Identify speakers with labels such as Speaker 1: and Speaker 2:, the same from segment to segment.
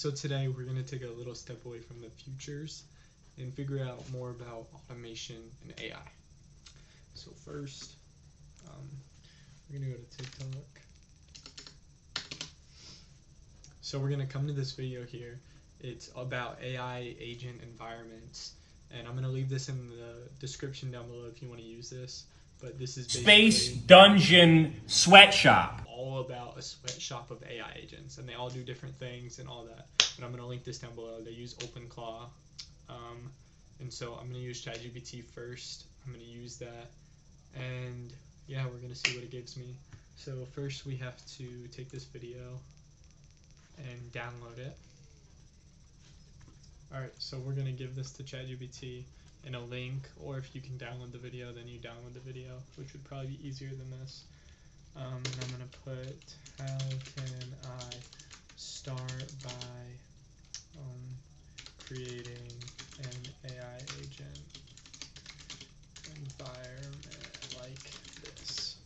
Speaker 1: So today we're going to take a little step away from the futures and figure out more about automation and AI. So first, we're going to go to TikTok. So we're going to come to this video here. It's about AI agent environments, and I'm going to leave this in the description down below if you want to use this. But this is
Speaker 2: Space Dungeon Sweatshop.
Speaker 1: All about a sweatshop of AI agents, and they all do different things and all that. And I'm going to link this down below. They use OpenClaw, and so I'm going to use ChatGPT first. I'm going to use that, and yeah, we're going to see what it gives me. So first we have to take this video and download it. Alright, so we're going to give this to ChatGPT in a link, or if you can download the video, then you download the video, which would probably be easier than this. And I'm going to put, how can I start by creating an AI agent environment like this.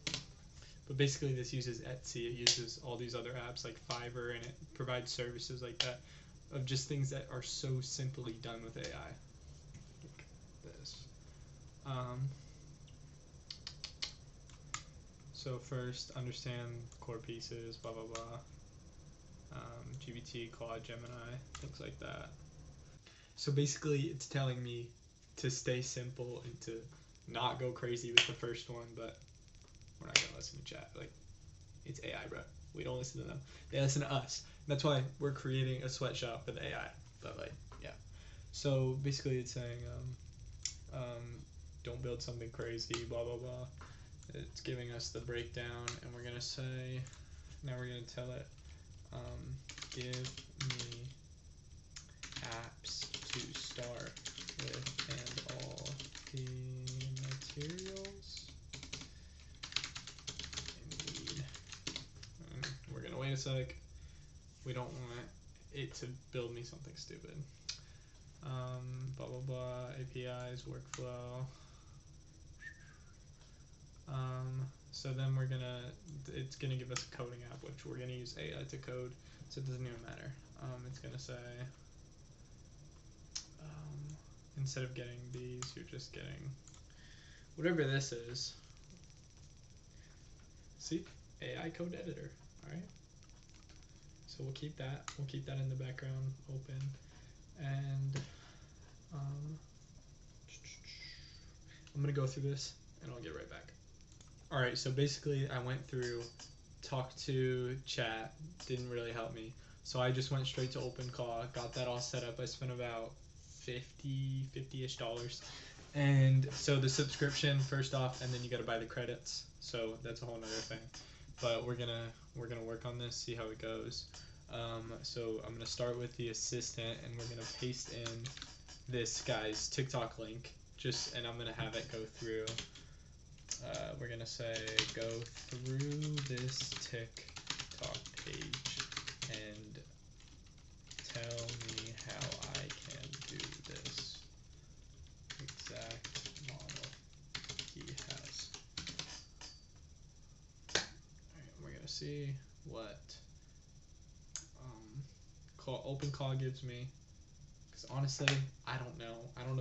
Speaker 1: But basically this uses Etsy, it uses all these other apps like Fiverr, and it provides services like that of just things that are so simply done with AI. Like this. So first, understand core pieces, blah blah blah. GPT, Claude, Gemini, things like that. So basically it's telling me to stay simple and to not go crazy with the first one, but we're not gonna listen to chat. Like, it's AI, bro. We don't listen to them. They listen to us. That's why we're creating a sweatshop with AI. But like, yeah. So basically it's saying, don't build something crazy, blah blah blah. It's giving us the breakdown, and we're gonna say, now we're gonna tell it, give me apps to start with and all the materials I need. We're gonna wait a sec. We don't want it to build me something stupid. Blah blah blah, APIs, workflow. So then it's gonna give us a coding app, which we're gonna use AI to code, so it doesn't even matter. It's gonna say, instead of getting these, you're just getting whatever this is. See, AI code editor. All right. So we'll keep that. We'll keep that in the background open, and I'm gonna go through this, and I'll get right back. Alright, so basically I went through, talked to chat, didn't really help me. So I just went straight to OpenClaw, got that all set up. I spent about $50-ish. And so the subscription first off, and then you gotta buy the credits. So that's a whole nother thing. But we're gonna work on this, see how it goes. So I'm gonna start with the assistant, and we're gonna paste in this guy's TikTok link, and I'm gonna have it go through. We're gonna say go through this TikTok page and tell me how I can do this exact model he has. Alright, we're gonna see what OpenClaw gives me, because honestly I don't know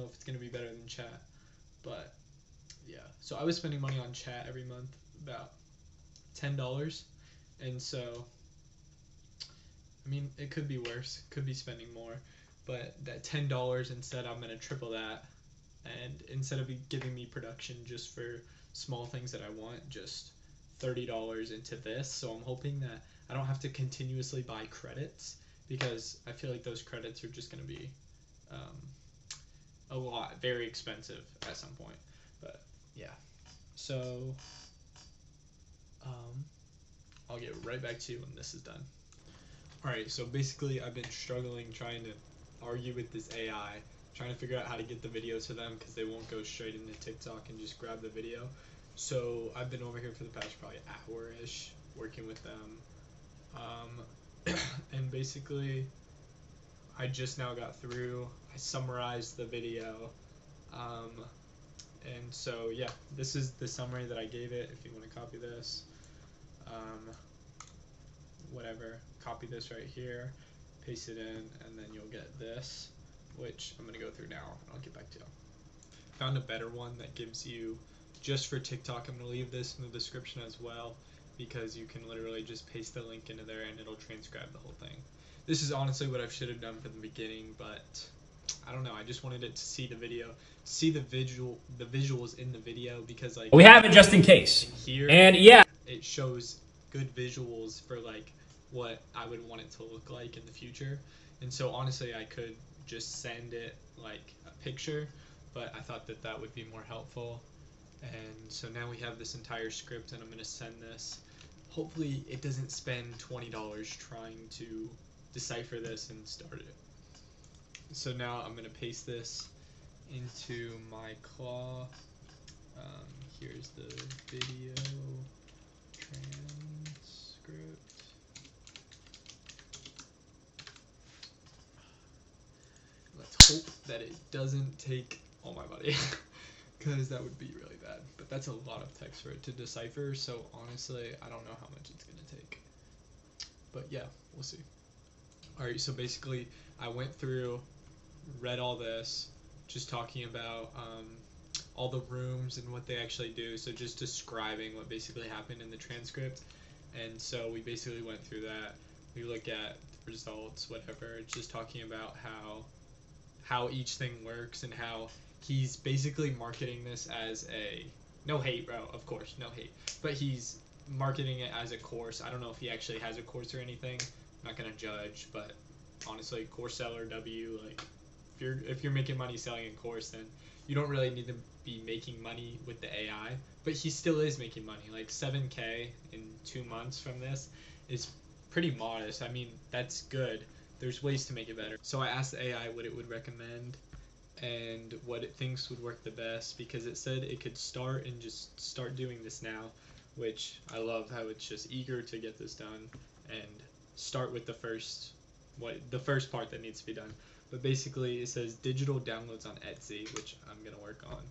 Speaker 1: if it's gonna be better than chat, but yeah. So I was spending money on chat every month, about $10, and so I mean it could be worse, could be spending more, but that $10 instead, I'm gonna triple that, and instead of giving me production just for small things that I want, just $30 into this. So I'm hoping that I don't have to continuously buy credits, because I feel like those credits are just gonna be very expensive at some point. But yeah, so I'll get right back to you when this is done. Alright, so basically I've been struggling trying to argue with this AI, trying to figure out how to get the video to them, because they won't go straight into TikTok and just grab the video. So I've been over here for the past probably hour-ish working with them, and basically I just now got through, I summarized the video, and so yeah, this is the summary that I gave it. If you want to copy this, whatever, copy this right here, paste it in, and then you'll get this, which I'm going to go through now, and I'll get back to you. Found a better one that gives you, just for TikTok, I'm going to leave this in the description as well, because you can literally just paste the link into there and it'll transcribe the whole thing. This is honestly what I should have done from the beginning, but I don't know, I just wanted it to see the video, see the visuals in the video, because like
Speaker 2: We have it just in case.
Speaker 1: Here,
Speaker 2: and yeah,
Speaker 1: it shows good visuals for like what I would want it to look like in the future. And so honestly, I could just send it like a picture, but I thought that that would be more helpful. And so now we have this entire script, and I'm going to send this. Hopefully it doesn't spend $20 trying to decipher this and start it. So now I'm going to paste this into Myclaw. Here's the video transcript. Let's hope that it doesn't take all my money, because that would be really bad. But that's a lot of text for it to decipher, so honestly, I don't know how much it's going to take. But yeah, we'll see. Alright, so basically, I went through, read all this, just talking about all the rooms and what they actually do, so just describing what basically happened in the transcript. And so we basically went through that. We look at the results, whatever, just talking about how each thing works, and how he's basically marketing this as a, no hate, bro, of course, no hate, but he's marketing it as a course. I don't know if he actually has a course or anything. I'm not gonna judge, but honestly, course seller W, like if you're making money selling a course, then you don't really need to be making money with the AI. But he still is making money. Like 7K in 2 months from this is pretty modest. I mean, that's good. There's ways to make it better. So I asked the AI what it would recommend and what it thinks would work the best, because it said it could start and just start doing this now, which I love how it's just eager to get this done and start with the first part that needs to be done. But basically it says digital downloads on Etsy, which I'm gonna work on.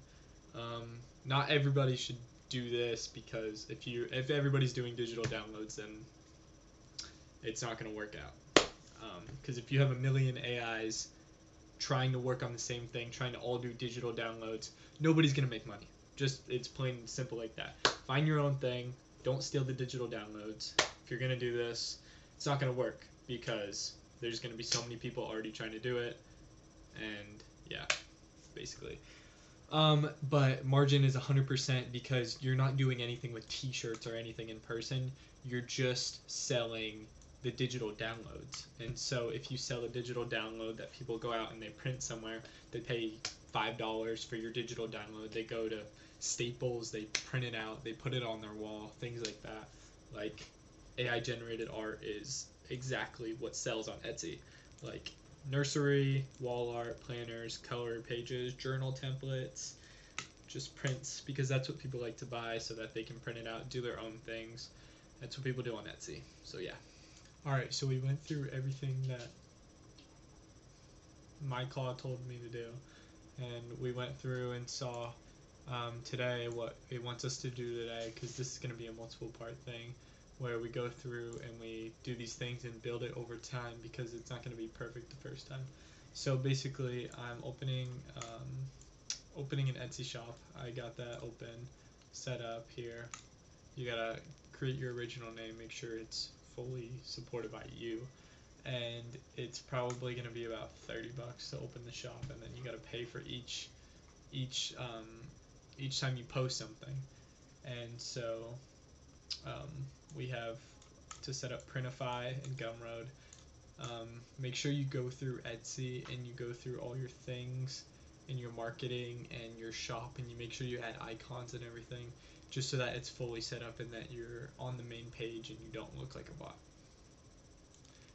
Speaker 1: Not everybody should do this, because if everybody's doing digital downloads, then it's not gonna work out. Because if you have a million AIs trying to work on the same thing, trying to all do digital downloads, nobody's gonna make money. Just, it's plain and simple like that. Find your own thing. Don't steal the digital downloads. If you're gonna do this, it's not gonna work, because there's gonna be so many people already trying to do it, and yeah, basically. But margin is 100%, because you're not doing anything with t-shirts or anything in person. You're just selling the digital downloads. And so if you sell a digital download that people go out and they print somewhere, they pay $5 for your digital download. They go to Staples, they print it out, they put it on their wall, things like that. Like, AI generated art is exactly what sells on Etsy. Like nursery, wall art, planners, color pages, journal templates, just prints, because that's what people like to buy, so that they can print it out, do their own things. That's what people do on Etsy. So yeah. Alright, so we went through everything that Myclaw told me to do, and we went through and saw today what it wants us to do today, because this is going to be a multiple part thing where we go through and we do these things and build it over time, because it's not going to be perfect the first time. So basically, I'm opening an Etsy shop. I got that open, set up here. You gotta create your original name, make sure it's fully supported by you, and it's probably going to be about $30 to open the shop, and then you got to pay for each time you post something. And so we have to set up Printify and Gumroad. Make sure you go through Etsy and you go through all your things and your marketing and your shop, and you make sure you add icons and everything, just so that it's fully set up and that you're on the main page and you don't look like a bot.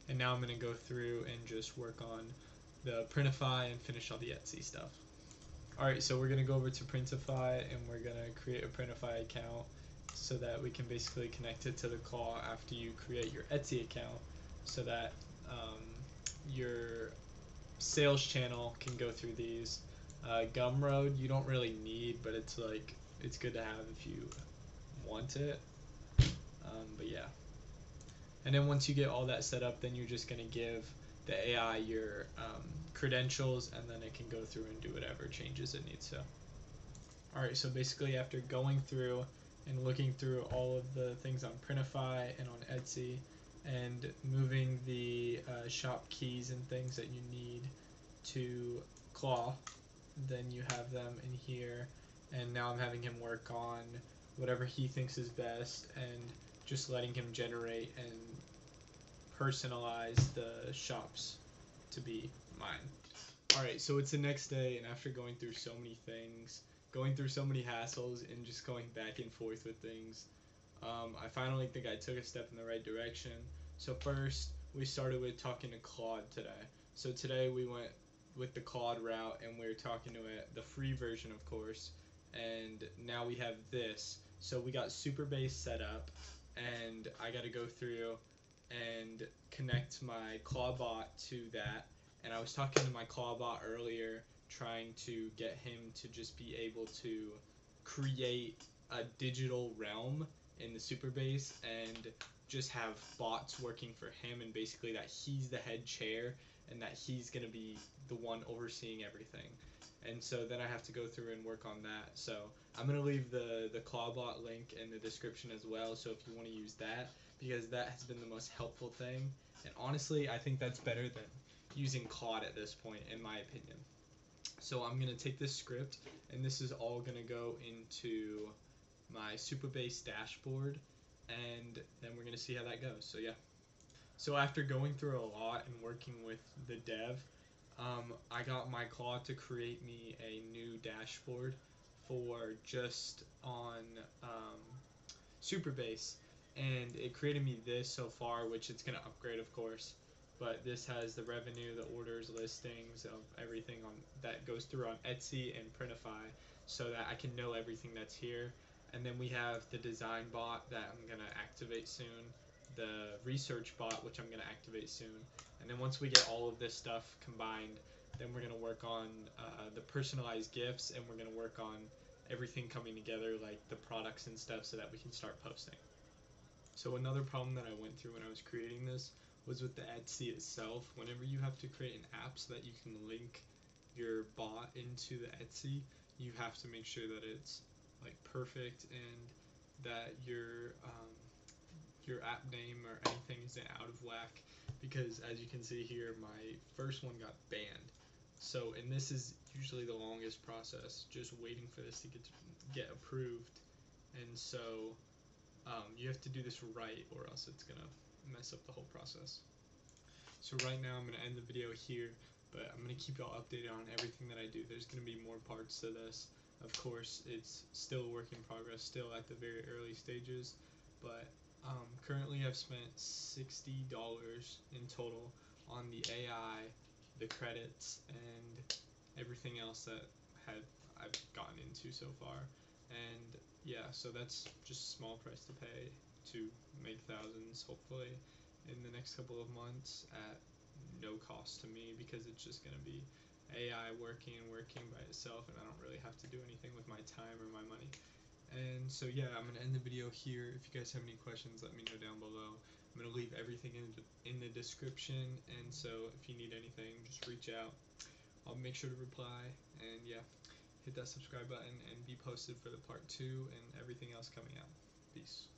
Speaker 1: And now I'm going to go through and just work on the Printify and finish all the Etsy stuff. Alright, so we're going to go over to Printify, and we're going to create a Printify account so that we can basically connect it to the Claw after you create your Etsy account, so that your sales channel can go through these. Gumroad you don't really need, but it's good to have if you want it. But yeah. And then once you get all that set up, then you're just going to give the AI your credentials, and then it can go through and do whatever changes it needs to. Alright, so basically after going through and looking through all of the things on Printify and on Etsy and moving the shop keys and things that you need to Claw, then you have them in here, and now I'm having him work on whatever he thinks is best and just letting him generate and personalize the shops to be mine. Alright, so it's the next day, and after going through so many things, going through so many hassles, and just going back and forth with things, I finally think I took a step in the right direction. So first, we started with talking to Claude today. So today we went with the Claude route, and we were talking to it, the free version of course, and now we have this. So we got Supabase set up, and I got to go through and connect my Myclawbot to that. And I was talking to my Myclawbot earlier, trying to get him to just be able to create a digital realm in the Supabase and just have bots working for him, and basically that he's the head chair and that he's going to be the one overseeing everything. And so then I have to go through and work on that. So I'm going to leave the Clawbot link in the description as well, so if you want to use that, because that has been the most helpful thing. And honestly, I think that's better than using Claude at this point, in my opinion. So I'm going to take this script, and this is all going to go into my Supabase dashboard, and then we're going to see how that goes. So yeah. So after going through a lot and working with the dev, I got Myclaw to create me a new dashboard for just on Supabase, and it created me this so far, which it's going to upgrade of course. But this has the revenue, the orders, listings of everything on that goes through on Etsy and Printify, so that I can know everything that's here. And then we have the design bot that I'm going to activate soon, the research bot, which I'm going to activate soon. And then once we get all of this stuff combined, then we're going to work on the personalized gifts, and we're going to work on everything coming together, like the products and stuff, so that we can start posting. So another problem that I went through when I was creating this was with the Etsy itself. Whenever you have to create an app so that you can link your bot into the Etsy, you have to make sure that it's like perfect, and that your app name or anything isn't out of whack, because as you can see here, my first one got banned. So, and this is usually the longest process, just waiting for this to get approved. And so you have to do this right, or else it's gonna mess up the whole process. So right now I'm gonna end the video here, but I'm gonna keep y'all updated on everything that I do. There's gonna be more parts to this. Of course, it's still a work in progress, still at the very early stages, but currently I've spent $60 in total on the AI, the credits, and everything else that I've gotten into so far. And yeah, so that's just a small price to pay to make thousands, hopefully, in the next couple of months at no cost to me, because it's just going to be AI working by itself, and I don't really have to do anything with my time or my money. And so yeah, I'm going to end the video here. If you guys have any questions, let me know down below. I'm going to leave everything in the description, and so if you need anything, just reach out. I'll make sure to reply, and yeah, hit that subscribe button and be posted for the part 2 and everything else coming out. Peace.